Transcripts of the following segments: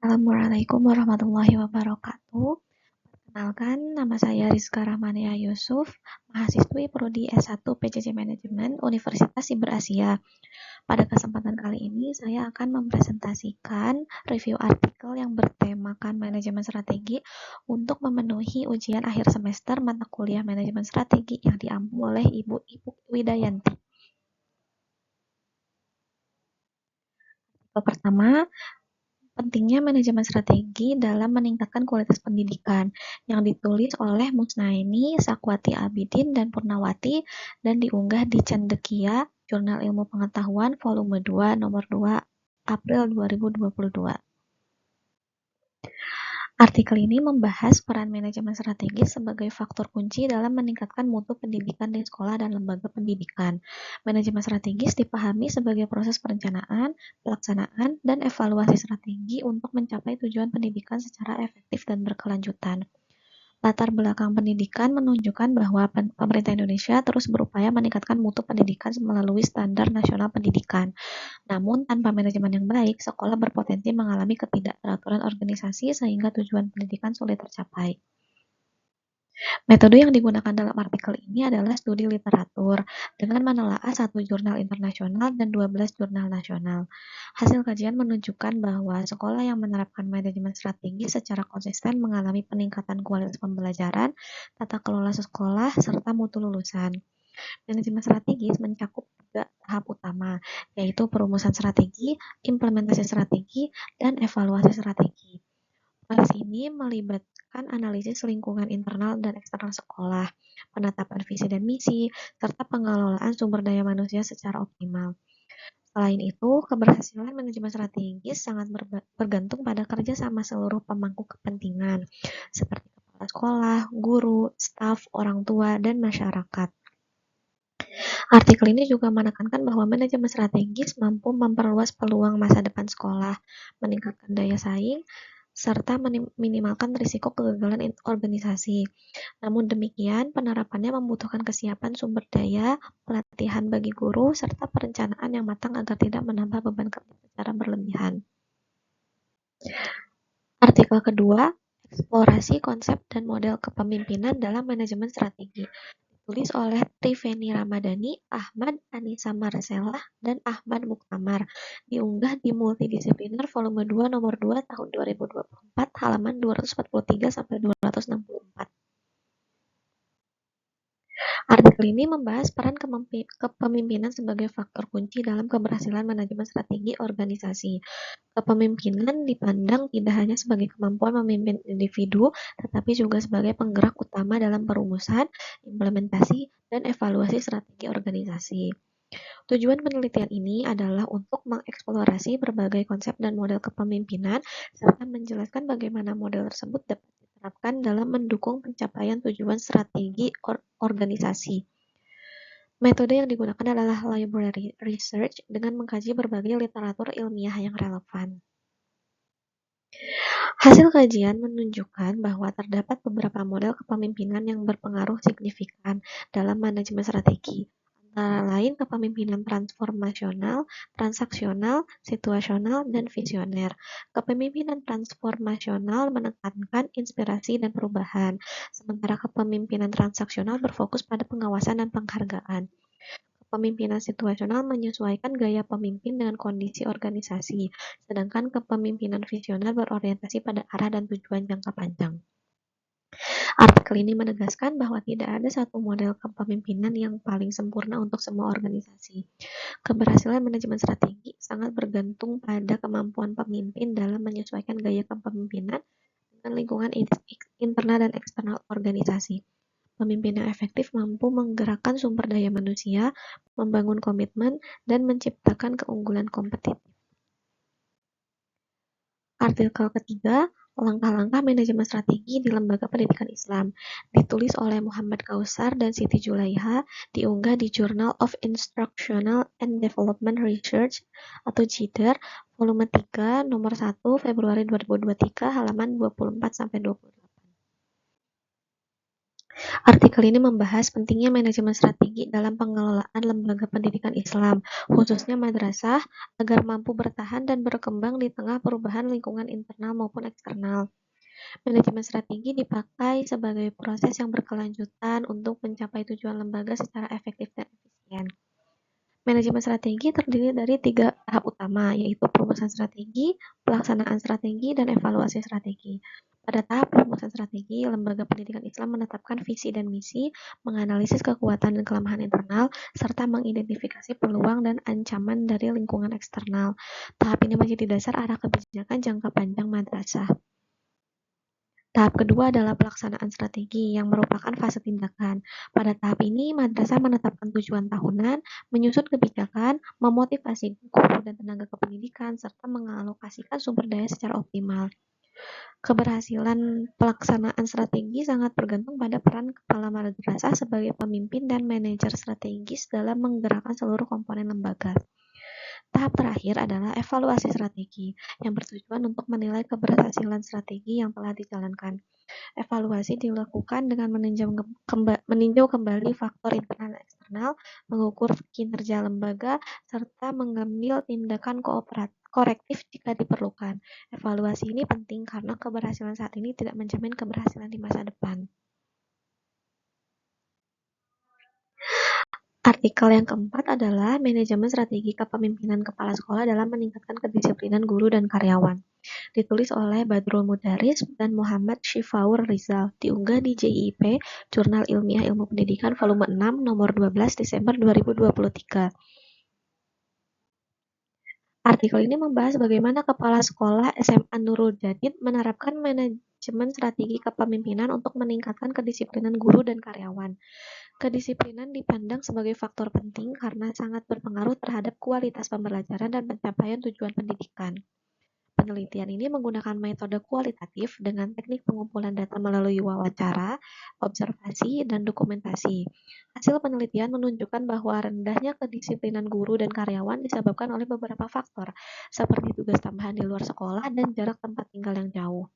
Assalamualaikum warahmatullahi wabarakatuh. Perkenalkan, nama saya Rizka Rahmania Yusuf, mahasiswi Prodi S1 PJJ Manajemen Universitas Siber Asia. Pada kesempatan kali ini, saya akan mempresentasikan review artikel yang bertemakan manajemen strategi untuk memenuhi ujian akhir semester mata kuliah manajemen strategi yang diampu oleh Ibu Widayanti. Pertama, pentingnya manajemen strategi dalam meningkatkan kualitas pendidikan yang ditulis oleh Musnaini, Sakwati Abidin, dan Purnawati dan diunggah di Cendekia, Jurnal Ilmu Pengetahuan, volume 2, nomor 2, April 2022. Artikel ini membahas peran manajemen strategis sebagai faktor kunci dalam meningkatkan mutu pendidikan di sekolah dan lembaga pendidikan. Manajemen strategis dipahami sebagai proses perencanaan, pelaksanaan, dan evaluasi strategi untuk mencapai tujuan pendidikan secara efektif dan berkelanjutan. Latar belakang pendidikan menunjukkan bahwa pemerintah Indonesia terus berupaya meningkatkan mutu pendidikan melalui standar nasional pendidikan. Namun, tanpa manajemen yang baik, sekolah berpotensi mengalami ketidakteraturan organisasi sehingga tujuan pendidikan sulit tercapai. Metode yang digunakan dalam artikel ini adalah studi literatur dengan menelaah 1 jurnal internasional dan 12 jurnal nasional. Hasil kajian menunjukkan bahwa sekolah yang menerapkan manajemen strategi secara konsisten mengalami peningkatan kualitas pembelajaran, tata kelola sekolah, serta mutu lulusan. Manajemen strategis mencakup 3 tahap utama, yaitu perumusan strategi, implementasi strategi, dan evaluasi strategi. Proses ini melibatkan analisis lingkungan internal dan eksternal sekolah, penetapan visi dan misi, serta pengelolaan sumber daya manusia secara optimal. Selain itu, keberhasilan manajemen strategis sangat bergantung pada kerjasama seluruh pemangku kepentingan, seperti kepala sekolah, guru, staf, orang tua, dan masyarakat. Artikel ini juga menekankan bahwa manajemen strategis mampu memperluas peluang masa depan sekolah, meningkatkan daya saing, serta meminimalkan risiko kegagalan organisasi. Namun demikian, penerapannya membutuhkan kesiapan sumber daya, pelatihan bagi guru, serta perencanaan yang matang agar tidak menambah beban kerja secara berlebihan. Artikel kedua, eksplorasi konsep dan model kepemimpinan dalam manajemen strategi. Ditulis oleh Triveni Ramadhani, Ahmad Anissa Marcella, dan Ahmad Muktamar. Diunggah di Multidisipliner volume 2 nomor 2 tahun 2024 halaman 243 sampai 264. Artikel ini membahas peran kepemimpinan sebagai faktor kunci dalam keberhasilan manajemen strategi organisasi. Kepemimpinan dipandang tidak hanya sebagai kemampuan memimpin individu, tetapi juga sebagai penggerak utama dalam perumusan, implementasi, dan evaluasi strategi organisasi. Tujuan penelitian ini adalah untuk mengeksplorasi berbagai konsep dan model kepemimpinan, serta menjelaskan bagaimana model tersebut dapat diterapkan dalam mendukung pencapaian tujuan strategi organisasi. Metode yang digunakan adalah library research dengan mengkaji berbagai literatur ilmiah yang relevan. Hasil kajian menunjukkan bahwa terdapat beberapa model kepemimpinan yang berpengaruh signifikan dalam manajemen strategi, antara lain kepemimpinan transformasional, transaksional, situasional, dan visioner. Kepemimpinan transformasional menekankan inspirasi dan perubahan, sementara kepemimpinan transaksional berfokus pada pengawasan dan penghargaan. Kepemimpinan situasional menyesuaikan gaya pemimpin dengan kondisi organisasi, sedangkan kepemimpinan visioner berorientasi pada arah dan tujuan jangka panjang. Artikel ini menegaskan bahwa tidak ada satu model kepemimpinan yang paling sempurna untuk semua organisasi. Keberhasilan manajemen strategi sangat bergantung pada kemampuan pemimpin dalam menyesuaikan gaya kepemimpinan dengan lingkungan internal dan eksternal organisasi. Pemimpin yang efektif mampu menggerakkan sumber daya manusia, membangun komitmen, dan menciptakan keunggulan kompetitif. Artikel ketiga, langkah-langkah manajemen strategi di lembaga pendidikan Islam, ditulis oleh Muhammad Kausar dan Siti Julaiha, diunggah di Journal of Instructional and Development Research atau JIDER, volume 3, nomor 1, Februari 2023, halaman 24 sampai 28. Artikel ini membahas pentingnya manajemen strategi dalam pengelolaan lembaga pendidikan Islam, khususnya madrasah, agar mampu bertahan dan berkembang di tengah perubahan lingkungan internal maupun eksternal. Manajemen strategi dipakai sebagai proses yang berkelanjutan untuk mencapai tujuan lembaga secara efektif dan efisien. Manajemen strategi terdiri dari 3 tahap utama, yaitu perumusan strategi, pelaksanaan strategi, dan evaluasi strategi. Pada tahap perumusan strategi, lembaga pendidikan Islam menetapkan visi dan misi, menganalisis kekuatan dan kelemahan internal, serta mengidentifikasi peluang dan ancaman dari lingkungan eksternal. Tahap ini menjadi dasar arah kebijakan jangka panjang madrasah. Tahap kedua adalah pelaksanaan strategi, yang merupakan fase tindakan. Pada tahap ini, madrasah menetapkan tujuan tahunan, menyusun kebijakan, memotivasi guru dan tenaga kependidikan, serta mengalokasikan sumber daya secara optimal. Keberhasilan pelaksanaan strategi sangat bergantung pada peran kepala madrasah sebagai pemimpin dan manajer strategis dalam menggerakkan seluruh komponen lembaga. Tahap terakhir adalah evaluasi strategi, yang bertujuan untuk menilai keberhasilan strategi yang telah dijalankan. Evaluasi dilakukan dengan meninjau kembali faktor internal dan eksternal, mengukur kinerja lembaga, serta mengambil tindakan korektif jika diperlukan. Evaluasi ini penting karena keberhasilan saat ini tidak menjamin keberhasilan di masa depan. Artikel yang keempat adalah manajemen strategi kepemimpinan kepala sekolah dalam meningkatkan kedisiplinan guru dan karyawan. Ditulis oleh Badrul Mudaris dan Muhammad Syifaur Rizal, diunggah di JIP, Jurnal Ilmiah Ilmu Pendidikan volume 6 nomor 12 Desember 2023. Artikel ini membahas bagaimana kepala sekolah SMA Nurul Jadid menerapkan manajemen strategi kepemimpinan untuk meningkatkan kedisiplinan guru dan karyawan. Kedisiplinan dipandang sebagai faktor penting karena sangat berpengaruh terhadap kualitas pembelajaran dan pencapaian tujuan pendidikan. Penelitian ini menggunakan metode kualitatif dengan teknik pengumpulan data melalui wawancara, observasi, dan dokumentasi. Hasil penelitian menunjukkan bahwa rendahnya kedisiplinan guru dan karyawan disebabkan oleh beberapa faktor, seperti tugas tambahan di luar sekolah dan jarak tempat tinggal yang jauh.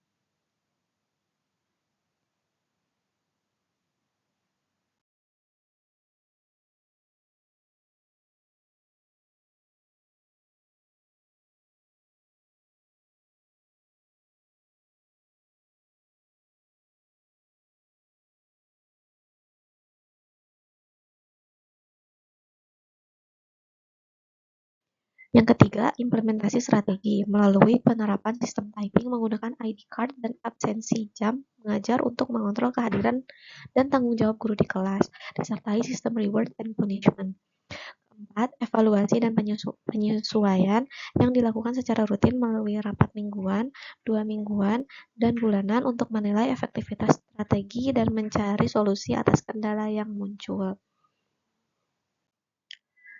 Yang ketiga, implementasi strategi melalui penerapan sistem typing menggunakan ID card dan absensi jam mengajar untuk mengontrol kehadiran dan tanggung jawab guru di kelas, disertai sistem reward and punishment. Keempat, evaluasi dan penyesuaian yang dilakukan secara rutin melalui rapat mingguan, 2 mingguan, dan bulanan untuk menilai efektivitas strategi dan mencari solusi atas kendala yang muncul.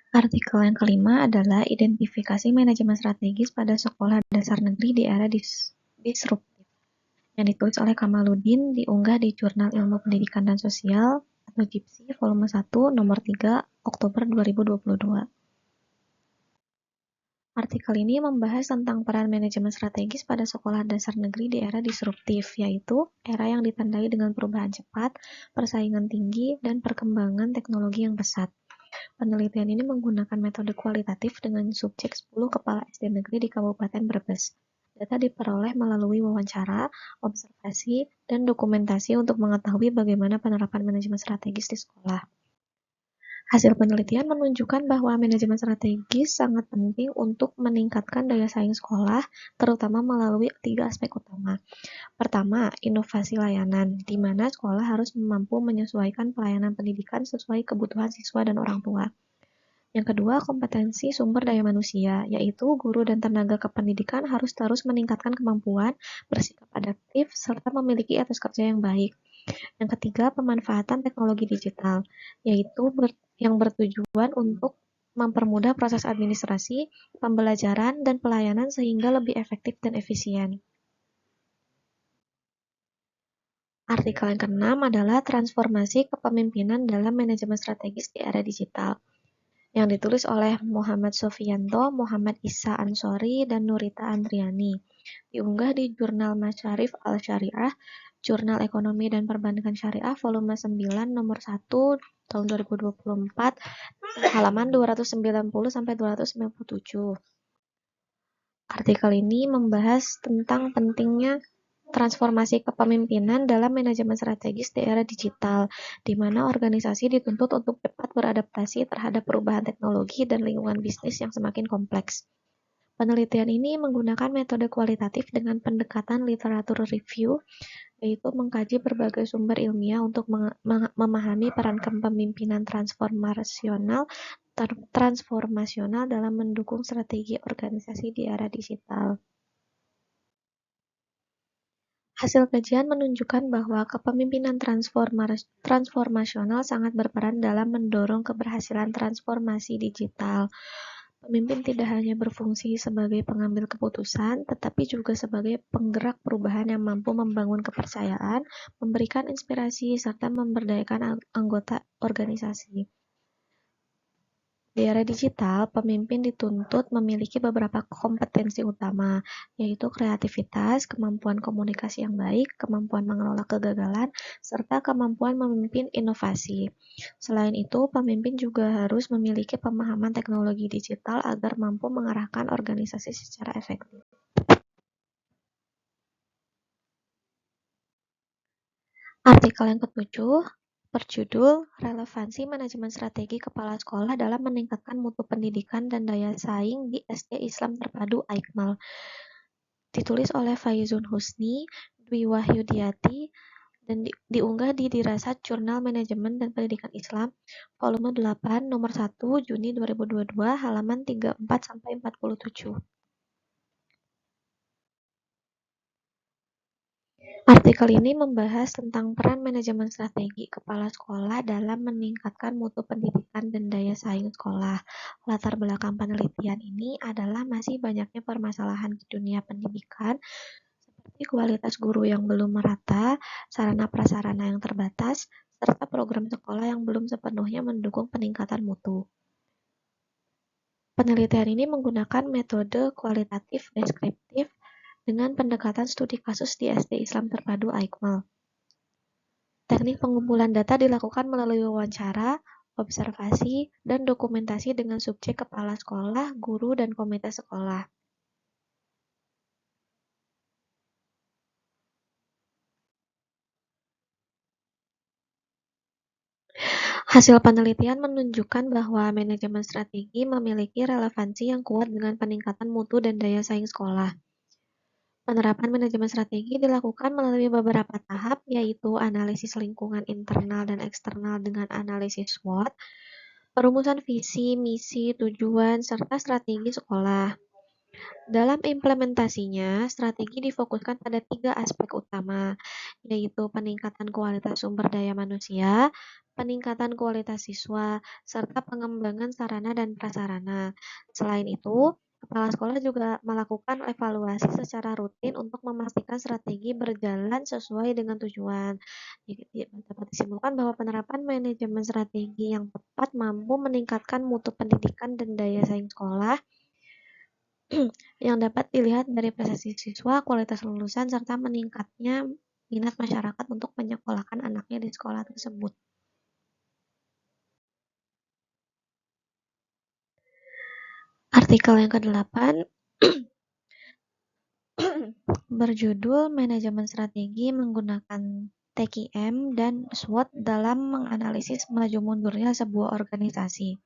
Artikel yang kelima adalah identifikasi manajemen strategis pada sekolah dasar negeri di era disruptif, yang ditulis oleh Kamaluddin, diunggah di Jurnal Ilmu Pendidikan dan Sosial atau JIPSI volume 1 nomor 3 Oktober 2022. Artikel ini membahas tentang peran manajemen strategis pada sekolah dasar negeri di era disruptif, yaitu era yang ditandai dengan perubahan cepat, persaingan tinggi, dan perkembangan teknologi yang pesat. Penelitian ini menggunakan metode kualitatif dengan subjek 10 kepala SD negeri di Kabupaten Brebes. Data diperoleh melalui wawancara, observasi, dan dokumentasi untuk mengetahui bagaimana penerapan manajemen strategis di sekolah. Hasil penelitian menunjukkan bahwa manajemen strategis sangat penting untuk meningkatkan daya saing sekolah, terutama melalui 3 aspek utama. Pertama, inovasi layanan, di mana sekolah harus mampu menyesuaikan pelayanan pendidikan sesuai kebutuhan siswa dan orang tua. Yang kedua, kompetensi sumber daya manusia, yaitu guru dan tenaga kependidikan harus terus meningkatkan kemampuan, bersikap adaptif, serta memiliki etos kerja yang baik. Yang ketiga, pemanfaatan teknologi digital, yaitu yang bertujuan untuk mempermudah proses administrasi, pembelajaran, dan pelayanan sehingga lebih efektif dan efisien. Artikel yang keenam adalah transformasi kepemimpinan dalam manajemen strategis di era digital, yang ditulis oleh Muhammad Sofianto, Muhammad Isa Ansori, dan Nurita Andriani. Diunggah di Jurnal Masyarif Al-Syariah, Jurnal Ekonomi dan Perbankan Syariah volume 9 nomor 1 tahun 2024 halaman 290 sampai 297. Artikel ini membahas tentang pentingnya transformasi kepemimpinan dalam manajemen strategis di era digital, di mana organisasi dituntut untuk cepat beradaptasi terhadap perubahan teknologi dan lingkungan bisnis yang semakin kompleks. Penelitian ini menggunakan metode kualitatif dengan pendekatan literatur review, yaitu mengkaji berbagai sumber ilmiah untuk memahami peran kepemimpinan transformasional dalam mendukung strategi organisasi di era digital. Hasil kajian menunjukkan bahwa kepemimpinan transformasional sangat berperan dalam mendorong keberhasilan transformasi digital. Pemimpin tidak hanya berfungsi sebagai pengambil keputusan, tetapi juga sebagai penggerak perubahan yang mampu membangun kepercayaan, memberikan inspirasi, serta memberdayakan anggota organisasi. Di era digital, pemimpin dituntut memiliki beberapa kompetensi utama, yaitu kreativitas, kemampuan komunikasi yang baik, kemampuan mengelola kegagalan, serta kemampuan memimpin inovasi. Selain itu, pemimpin juga harus memiliki pemahaman teknologi digital agar mampu mengarahkan organisasi secara efektif. Artikel yang ketujuh berjudul Relevansi Manajemen Strategi Kepala Sekolah dalam Meningkatkan Mutu Pendidikan dan Daya Saing di SD Islam Terpadu Aikmal. Ditulis oleh Faizun Husni, Dwi Wahyudiati, dan diunggah di Dirasat Jurnal Manajemen dan Pendidikan Islam, volume 8, nomor 1, Juni 2022, halaman 34-47. Artikel ini membahas tentang peran manajemen strategi kepala sekolah dalam meningkatkan mutu pendidikan dan daya saing sekolah. Latar belakang penelitian ini adalah masih banyaknya permasalahan di dunia pendidikan, seperti kualitas guru yang belum merata, sarana-prasarana yang terbatas, serta program sekolah yang belum sepenuhnya mendukung peningkatan mutu. Penelitian ini menggunakan metode kualitatif deskriptif dengan pendekatan studi kasus di SD Islam Terpadu Aikmal. Teknik pengumpulan data dilakukan melalui wawancara, observasi, dan dokumentasi dengan subjek kepala sekolah, guru, dan komite sekolah. Hasil penelitian menunjukkan bahwa manajemen strategi memiliki relevansi yang kuat dengan peningkatan mutu dan daya saing sekolah. Penerapan manajemen strategi dilakukan melalui beberapa tahap, yaitu analisis lingkungan internal dan eksternal dengan analisis SWOT, perumusan visi, misi, tujuan, serta strategi sekolah. Dalam implementasinya, strategi difokuskan pada 3 aspek utama, yaitu peningkatan kualitas sumber daya manusia, peningkatan kualitas siswa, serta pengembangan sarana dan prasarana. Selain itu, kepala sekolah juga melakukan evaluasi secara rutin untuk memastikan strategi berjalan sesuai dengan tujuan. Dapat disimpulkan bahwa penerapan manajemen strategi yang tepat mampu meningkatkan mutu pendidikan dan daya saing sekolah, yang dapat dilihat dari prestasi siswa, kualitas lulusan, serta meningkatnya minat masyarakat untuk menyekolahkan anaknya di sekolah tersebut. Artikel yang ke-8 berjudul Manajemen Strategi Menggunakan TQM dan SWOT dalam menganalisis maju mundurnya sebuah organisasi.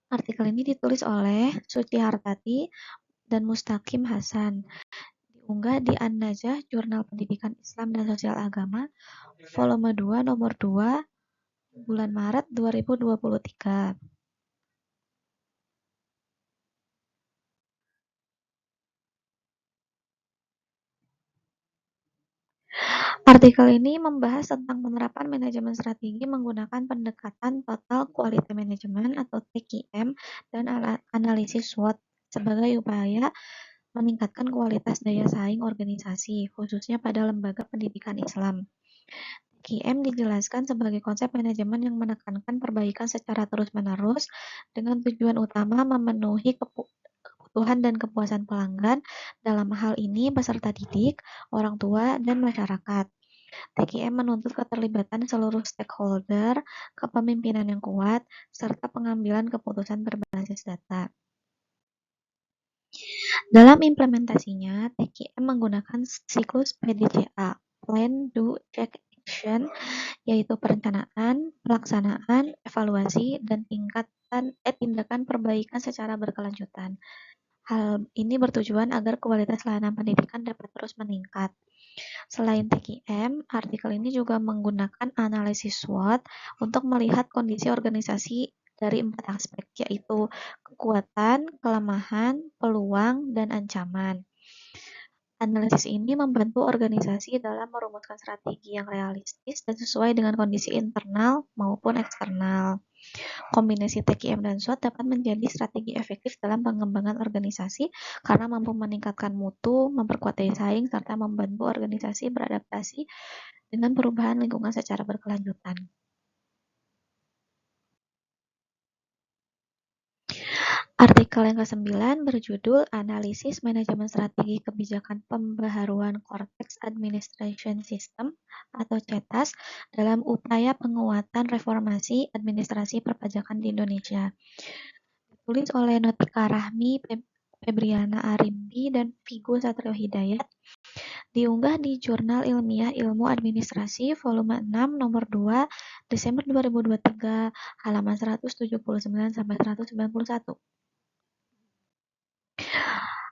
Artikel ini ditulis oleh Suci Hartati dan Mustaqim Hasan. Diunggah di An-Najah Jurnal Pendidikan Islam dan Sosial Agama, volume 2, nomor 2, bulan Maret 2023. Artikel ini membahas tentang penerapan manajemen strategi menggunakan pendekatan Total Quality Management atau TQM dan analisis SWOT sebagai upaya meningkatkan kualitas daya saing organisasi, khususnya pada lembaga pendidikan Islam. TQM dijelaskan sebagai konsep manajemen yang menekankan perbaikan secara terus-menerus dengan tujuan utama memenuhi kebutuhan dan kepuasan pelanggan, dalam hal ini peserta didik, orang tua, dan masyarakat. TQM menuntut keterlibatan seluruh stakeholder, kepemimpinan yang kuat, serta pengambilan keputusan berbasis data. Dalam implementasinya, TQM menggunakan siklus PDCA, Plan, Do, Check, Action, yaitu perencanaan, pelaksanaan, evaluasi, dan tindakan perbaikan secara berkelanjutan. Hal ini bertujuan agar kualitas layanan pendidikan dapat terus meningkat. Selain TQM, artikel ini juga menggunakan analisis SWOT untuk melihat kondisi organisasi dari 4 aspek, yaitu kekuatan, kelemahan, peluang, dan ancaman. Analisis ini membantu organisasi dalam merumuskan strategi yang realistis dan sesuai dengan kondisi internal maupun eksternal. Kombinasi TQM dan SWOT dapat menjadi strategi efektif dalam pengembangan organisasi karena mampu meningkatkan mutu, memperkuat daya saing, serta membantu organisasi beradaptasi dengan perubahan lingkungan secara berkelanjutan. Artikel yang ke-9 berjudul Analisis Manajemen Strategi Kebijakan Pembaharuan Cortex Administration System atau CETAS dalam upaya penguatan reformasi administrasi perpajakan di Indonesia. Ditulis oleh Notika Rahmi, Febriana Arimbi, dan Vigo Satrio Hidayat. Diunggah di Jurnal Ilmiah Ilmu Administrasi volume 6 nomor 2 Desember 2023 halaman 179 sampai 191.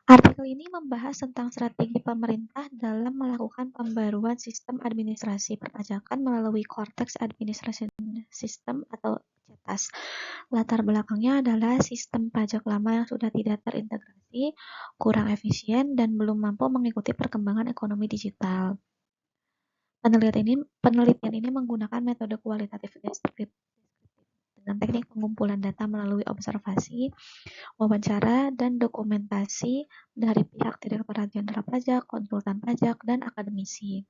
Artikel ini membahas tentang strategi pemerintah dalam melakukan pembaruan sistem administrasi perpajakan melalui Cortex Administration System atau CETAS. Latar belakangnya adalah sistem pajak lama yang sudah tidak terintegrasi, kurang efisien, dan belum mampu mengikuti perkembangan ekonomi digital. Penelitian ini menggunakan metode kualitatif deskriptif dengan teknik pengumpulan data melalui observasi, wawancara, dan dokumentasi dari pihak Direktorat Jenderal Pajak, konsultan pajak, dan akademisi.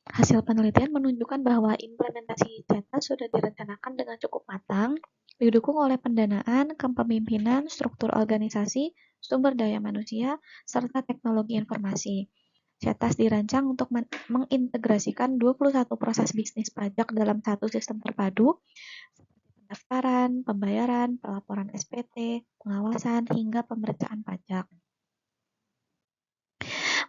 Hasil penelitian menunjukkan bahwa implementasi CETAS sudah direncanakan dengan cukup matang, didukung oleh pendanaan, kepemimpinan, struktur organisasi, sumber daya manusia, serta teknologi informasi. CETAS dirancang untuk mengintegrasikan 21 proses bisnis pajak dalam satu sistem terpadu, pendaftaran, pembayaran, pelaporan SPT, pengawasan, hingga pemeriksaan pajak.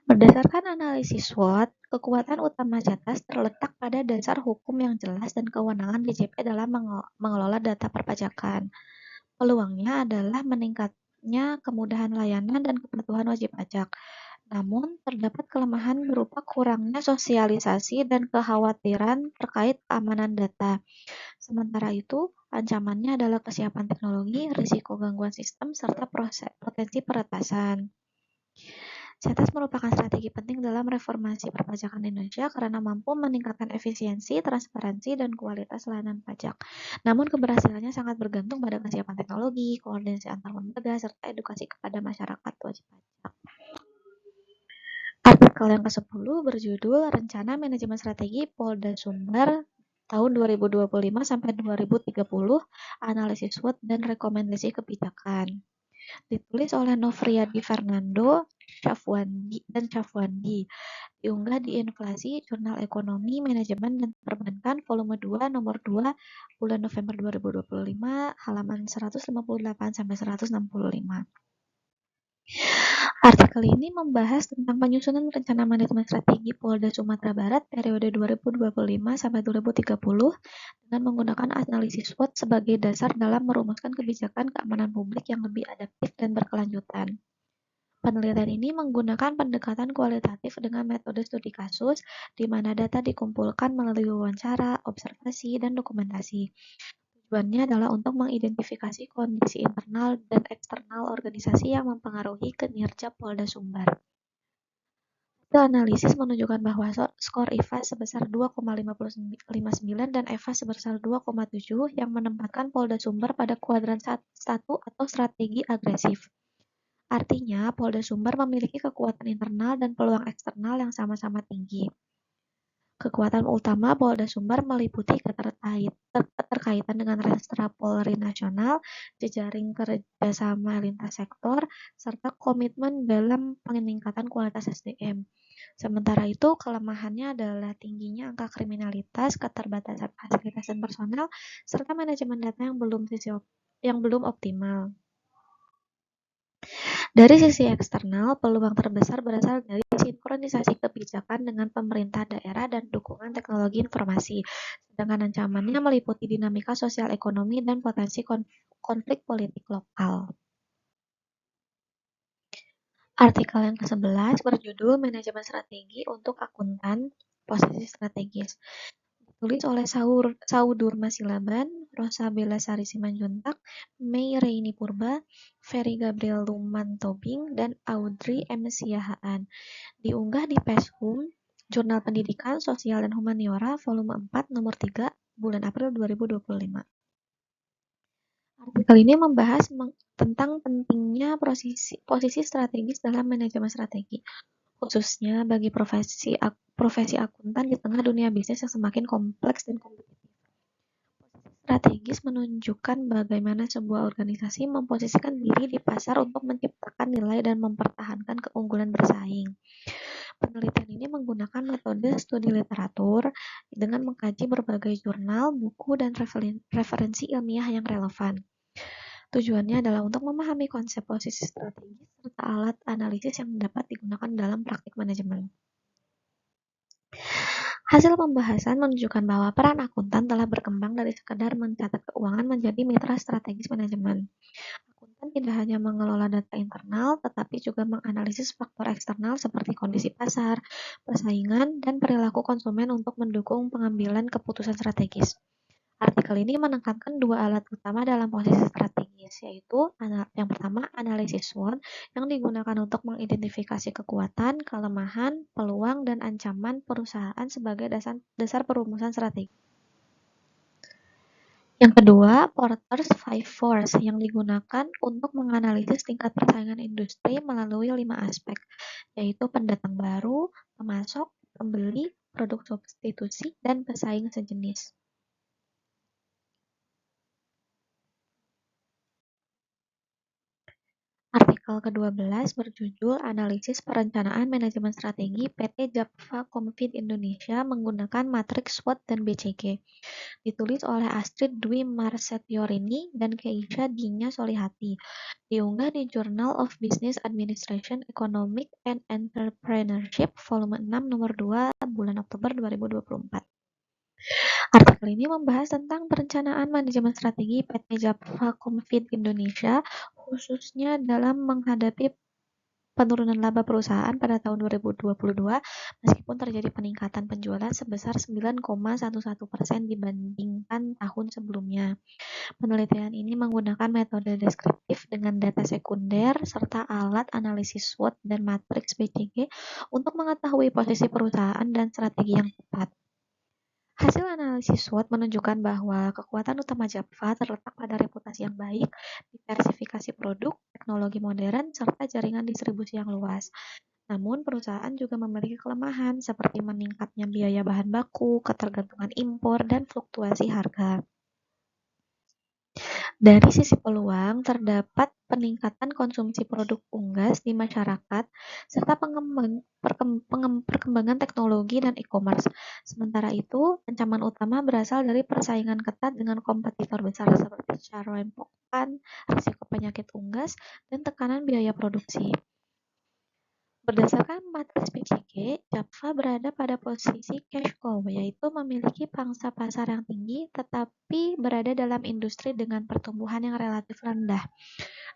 Berdasarkan analisis SWOT, kekuatan utama CETAS terletak pada dasar hukum yang jelas dan kewenangan DJP dalam mengelola data perpajakan. Peluangnya adalah meningkatnya kemudahan layanan dan kepatuhan wajib pajak. Namun, terdapat kelemahan berupa kurangnya sosialisasi dan kekhawatiran terkait keamanan data. Sementara itu, ancamannya adalah kesiapan teknologi, risiko gangguan sistem, serta potensi peretasan. CETAS merupakan strategi penting dalam reformasi perpajakan Indonesia karena mampu meningkatkan efisiensi, transparansi, dan kualitas layanan pajak. Namun, keberhasilannya sangat bergantung pada kesiapan teknologi, koordinasi antar lembaga, serta edukasi kepada masyarakat wajib pajak. Artikel yang ke-10 berjudul Rencana Manajemen Strategi Polda Sumber tahun 2025 sampai 2030, Analisis SWOT dan Rekomendasi Kebijakan. Ditulis oleh Nofriyadi Fernando dan Syafwandi. Diunggah di Inflasi, Jurnal Ekonomi, Manajemen, dan Perbankan, volume 2, nomor 2, bulan November 2025, halaman 158 sampai 165. Artikel ini membahas tentang penyusunan rencana manajemen strategi Polda Sumatera Barat periode 2025 sampai 2030 dengan menggunakan analisis SWOT sebagai dasar dalam merumuskan kebijakan keamanan publik yang lebih adaptif dan berkelanjutan. Penelitian ini menggunakan pendekatan kualitatif dengan metode studi kasus, di mana data dikumpulkan melalui wawancara, observasi, dan dokumentasi. Tujuannya adalah untuk mengidentifikasi kondisi internal dan eksternal organisasi yang mempengaruhi kinerja Polda Sumbar. Hasil analisis menunjukkan bahwa skor IFA sebesar 2,59 dan EVA sebesar 2,7 yang menempatkan Polda Sumbar pada kuadran 1 atau strategi agresif. Artinya, Polda Sumbar memiliki kekuatan internal dan peluang eksternal yang sama-sama tinggi. Kekuatan utama Polda Sumbar meliputi keterkaitan dengan Restra Polri Nasional, jejaring kerjasama lintas sektor, serta komitmen dalam peningkatan kualitas SDM. Sementara itu, kelemahannya adalah tingginya angka kriminalitas, keterbatasan fasilitas dan personel, serta manajemen data yang belum optimal. Dari sisi eksternal, peluang terbesar berasal dari sinkronisasi kebijakan dengan pemerintah daerah dan dukungan teknologi informasi. Sedangkan ancamannya meliputi dinamika sosial ekonomi dan potensi konflik politik lokal. Artikel yang ke-11 berjudul Manajemen Strategi untuk Akuntan Posisi Strategis. Ditulis oleh Saudur Masilaban, Rosa Belasari Simanjuntak, Mei Reini Purba, Ferry Gabriel Luman Tobing, dan Audrey M. Siahaan. Diunggah di Peshum, Jurnal Pendidikan, Sosial dan Humaniora, volume 4, nomor 3, bulan April 2025. Artikel ini membahas tentang pentingnya posisi strategis dalam manajemen strategi, khususnya bagi profesi akuntan di tengah dunia bisnis yang semakin kompleks dan kompetitif. Strategis menunjukkan bagaimana sebuah organisasi memposisikan diri di pasar untuk menciptakan nilai dan mempertahankan keunggulan bersaing. Penelitian ini menggunakan metode studi literatur dengan mengkaji berbagai jurnal, buku, dan referensi ilmiah yang relevan. Tujuannya adalah untuk memahami konsep posisi strategis serta alat analisis yang dapat digunakan dalam praktik manajemen. Hasil pembahasan menunjukkan bahwa peran akuntan telah berkembang dari sekedar mencatat keuangan menjadi mitra strategis manajemen. Akuntan tidak hanya mengelola data internal, tetapi juga menganalisis faktor eksternal seperti kondisi pasar, persaingan, dan perilaku konsumen untuk mendukung pengambilan keputusan strategis. Artikel ini menekankan dua alat utama dalam posisi strategis, yaitu yang pertama analisis SWOT yang digunakan untuk mengidentifikasi kekuatan, kelemahan, peluang, dan ancaman perusahaan sebagai dasar perumusan strategi. Yang kedua, Porter's Five Force yang digunakan untuk menganalisis tingkat persaingan industri melalui 5 aspek, yaitu pendatang baru, pemasok, pembeli, produk substitusi, dan pesaing sejenis. Artikel ke-12 berjudul Analisis Perencanaan Manajemen Strategi PT Japfa Comfit Indonesia menggunakan matriks SWOT dan BCG. Ditulis oleh Astrid Dwi Marsetiorini dan Keisha Dinya Solihati. Diunggah di Journal of Business Administration, Economic and Entrepreneurship, volume 6, nomor 2, bulan Oktober 2024. Artikel ini membahas tentang perencanaan manajemen strategi PT Japfa Comfit Indonesia, khususnya dalam menghadapi penurunan laba perusahaan pada tahun 2022, meskipun terjadi peningkatan penjualan sebesar 9,11% dibandingkan tahun sebelumnya. Penelitian ini menggunakan metode deskriptif dengan data sekunder serta alat analisis SWOT dan matriks BCG untuk mengetahui posisi perusahaan dan strategi yang tepat. Hasil analisis SWOT menunjukkan bahwa kekuatan utama Japfa terletak pada reputasi yang baik, diversifikasi produk, teknologi modern, serta jaringan distribusi yang luas. Namun, perusahaan juga memiliki kelemahan seperti meningkatnya biaya bahan baku, ketergantungan impor, dan fluktuasi harga. Dari sisi peluang, terdapat peningkatan konsumsi produk unggas di masyarakat, serta perkembangan teknologi dan e-commerce. Sementara itu, ancaman utama berasal dari persaingan ketat dengan kompetitor besar seperti Charempokpan, risiko penyakit unggas, dan tekanan biaya produksi. Berdasarkan matriks BCG, Japfa berada pada posisi cash cow, yaitu memiliki pangsa pasar yang tinggi tetapi berada dalam industri dengan pertumbuhan yang relatif rendah.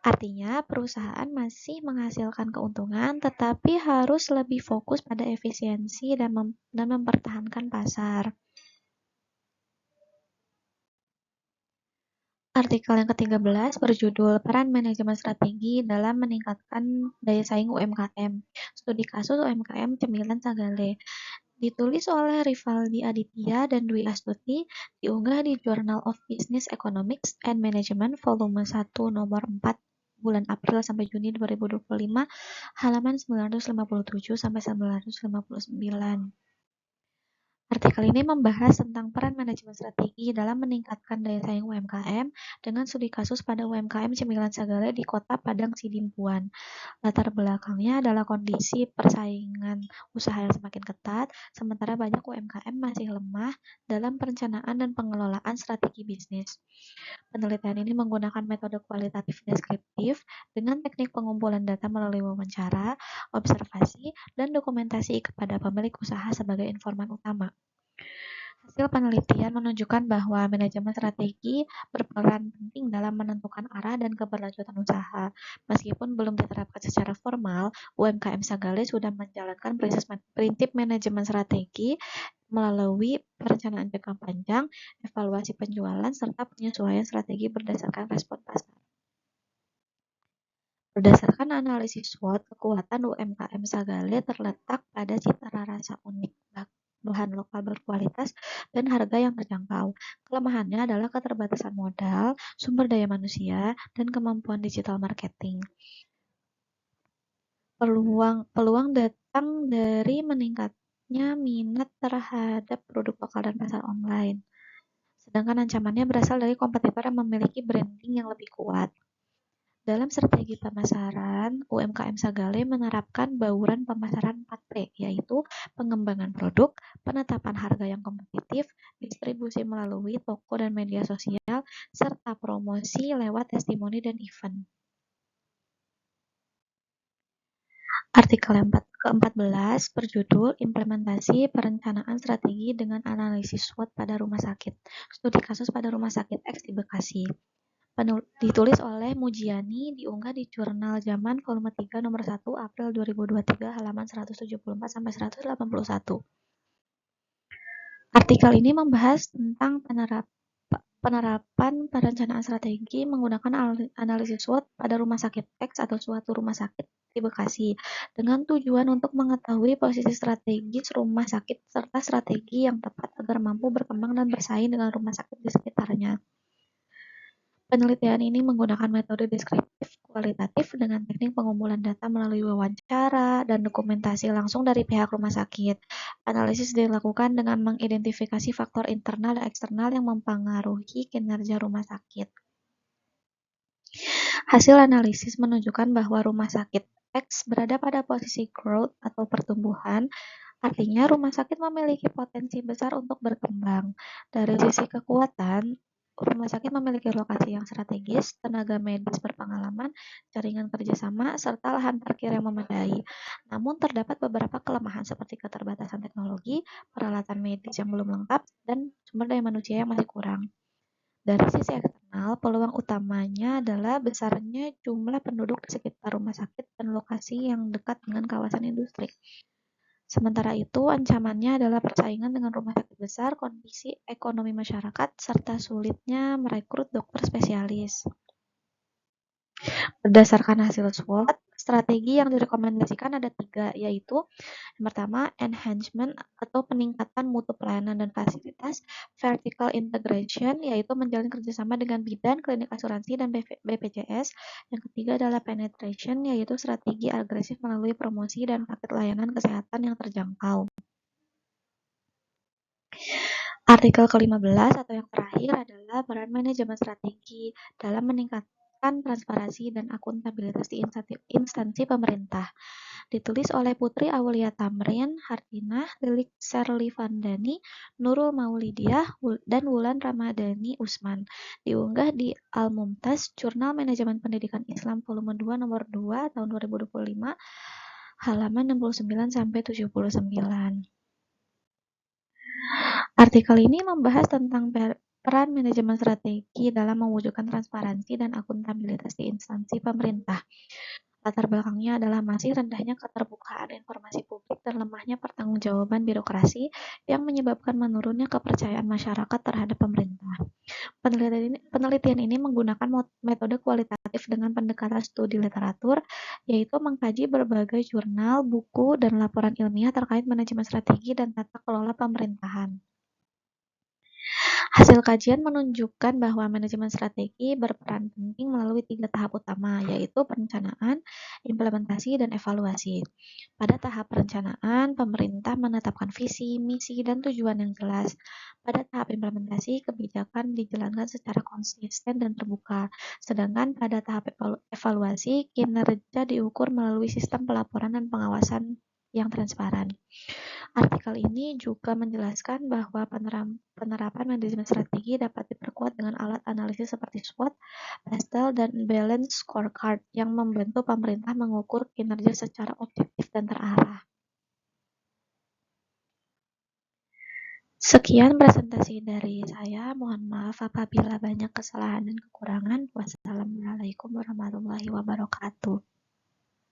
Artinya, perusahaan masih menghasilkan keuntungan tetapi harus lebih fokus pada efisiensi dan mempertahankan pasar. Artikel yang ke-13 berjudul Peran Manajemen Strategi dalam Meningkatkan Daya Saing UMKM. Studi kasus UMKM Cemilan Sagale. Ditulis oleh Rivaldi Aditya dan Dwi Astuti, diunggah di Journal of Business Economics and Management volume 1 nomor 4 bulan April sampai Juni 2025, halaman 957 sampai 959. Artikel ini membahas tentang peran manajemen strategi dalam meningkatkan daya saing UMKM dengan studi kasus pada UMKM Cemilan Sagale di Kota Padang Sidimpuan. Latar belakangnya adalah kondisi persaingan usaha yang semakin ketat, sementara banyak UMKM masih lemah dalam perencanaan dan pengelolaan strategi bisnis. Penelitian ini menggunakan metode kualitatif deskriptif dengan teknik pengumpulan data melalui wawancara, observasi, dan dokumentasi kepada pemilik usaha sebagai informan utama. Hasil penelitian menunjukkan bahwa manajemen strategi berperan penting dalam menentukan arah dan keberlanjutan usaha. Meskipun belum diterapkan secara formal, UMKM Sagale sudah menjalankan prinsip manajemen strategi melalui perencanaan jangka panjang, evaluasi penjualan, serta penyesuaian strategi berdasarkan respon pasar. Berdasarkan analisis SWOT, kekuatan UMKM Sagale terletak pada cita rasa unik, bahan lokal berkualitas, dan harga yang terjangkau. Kelemahannya adalah keterbatasan modal, sumber daya manusia, dan kemampuan digital marketing. Peluang datang dari meningkatnya minat terhadap produk lokal dan pasar online. Sedangkan ancamannya berasal dari kompetitor yang memiliki branding yang lebih kuat. Dalam strategi pemasaran, UMKM Sagale menerapkan bauran pemasaran 4P, yaitu pengembangan produk, penetapan harga yang kompetitif, distribusi melalui toko dan media sosial, serta promosi lewat testimoni dan event. Artikel ke-14 berjudul Implementasi Perencanaan Strategi dengan Analisis SWOT pada Rumah Sakit. Studi kasus pada Rumah Sakit X di Bekasi. Ditulis oleh Mujiani, diunggah di Jurnal Zaman volume 3 nomor 1 April 2023 halaman 174 sampai 181. Artikel ini membahas tentang penerapan perencanaan strategi menggunakan analisis SWOT pada rumah sakit X atau suatu rumah sakit di Bekasi dengan tujuan untuk mengetahui posisi strategis rumah sakit serta strategi yang tepat agar mampu berkembang dan bersaing dengan rumah sakit di sekitarnya. Penelitian ini menggunakan metode deskriptif kualitatif dengan teknik pengumpulan data melalui wawancara dan dokumentasi langsung dari pihak rumah sakit. Analisis dilakukan dengan mengidentifikasi faktor internal dan eksternal yang mempengaruhi kinerja rumah sakit. Hasil analisis menunjukkan bahwa rumah sakit X berada pada posisi growth atau pertumbuhan, artinya rumah sakit memiliki potensi besar untuk berkembang. Dari sisi kekuatan, rumah sakit memiliki lokasi yang strategis, tenaga medis berpengalaman, jaringan kerjasama, serta lahan parkir yang memadai. Namun terdapat beberapa kelemahan seperti keterbatasan teknologi, peralatan medis yang belum lengkap, dan sumber daya manusia yang masih kurang. Dari sisi eksternal, peluang utamanya adalah besarnya jumlah penduduk di sekitar rumah sakit dan lokasi yang dekat dengan kawasan industri. Sementara itu, ancamannya adalah persaingan dengan rumah sakit besar, kondisi ekonomi masyarakat, serta sulitnya merekrut dokter spesialis. Berdasarkan hasil SWOT, strategi yang direkomendasikan ada 3, yaitu yang pertama, enhancement atau peningkatan mutu pelayanan dan fasilitas, vertical integration, yaitu menjalin kerjasama dengan bidan, klinik asuransi, dan BPJS. Yang ketiga adalah penetration, yaitu strategi agresif melalui promosi dan paket layanan kesehatan yang terjangkau. Artikel ke-15 atau yang terakhir adalah peran manajemen strategi dalam meningkatkan transparansi dan akuntabilitas di instansi pemerintah. Ditulis oleh Putri Aulia Tamrin, Hardinah, Lilik Serlivandani, Nurul Maulidiah, dan Wulan Ramadhani Usman. Diunggah di Al-Mumtaz, Jurnal Manajemen Pendidikan Islam volume 2 nomor 2 tahun 2025, halaman 69 sampai 79. Artikel ini membahas tentang peran manajemen strategi dalam mewujudkan transparansi dan akuntabilitas di instansi pemerintah. Latar belakangnya adalah masih rendahnya keterbukaan informasi publik dan lemahnya pertanggungjawaban birokrasi yang menyebabkan menurunnya kepercayaan masyarakat terhadap pemerintah. Penelitian ini menggunakan metode kualitatif dengan pendekatan studi literatur, yaitu mengkaji berbagai jurnal, buku, dan laporan ilmiah terkait manajemen strategi dan tata kelola pemerintahan. Hasil kajian menunjukkan bahwa manajemen strategi berperan penting melalui 3 tahap utama, yaitu perencanaan, implementasi, dan evaluasi. Pada tahap perencanaan, pemerintah menetapkan visi, misi, dan tujuan yang jelas. Pada tahap implementasi, kebijakan dijalankan secara konsisten dan terbuka. Sedangkan pada tahap evaluasi, kinerja diukur melalui sistem pelaporan dan pengawasan yang transparan. Artikel ini juga menjelaskan bahwa penerapan manajemen strategi dapat diperkuat dengan alat analisis seperti SWOT, PESTEL, dan Balanced Scorecard yang membantu pemerintah mengukur kinerja secara objektif dan terarah. Sekian presentasi dari saya. Mohon maaf apabila banyak kesalahan dan kekurangan. Wassalamualaikum warahmatullahi wabarakatuh.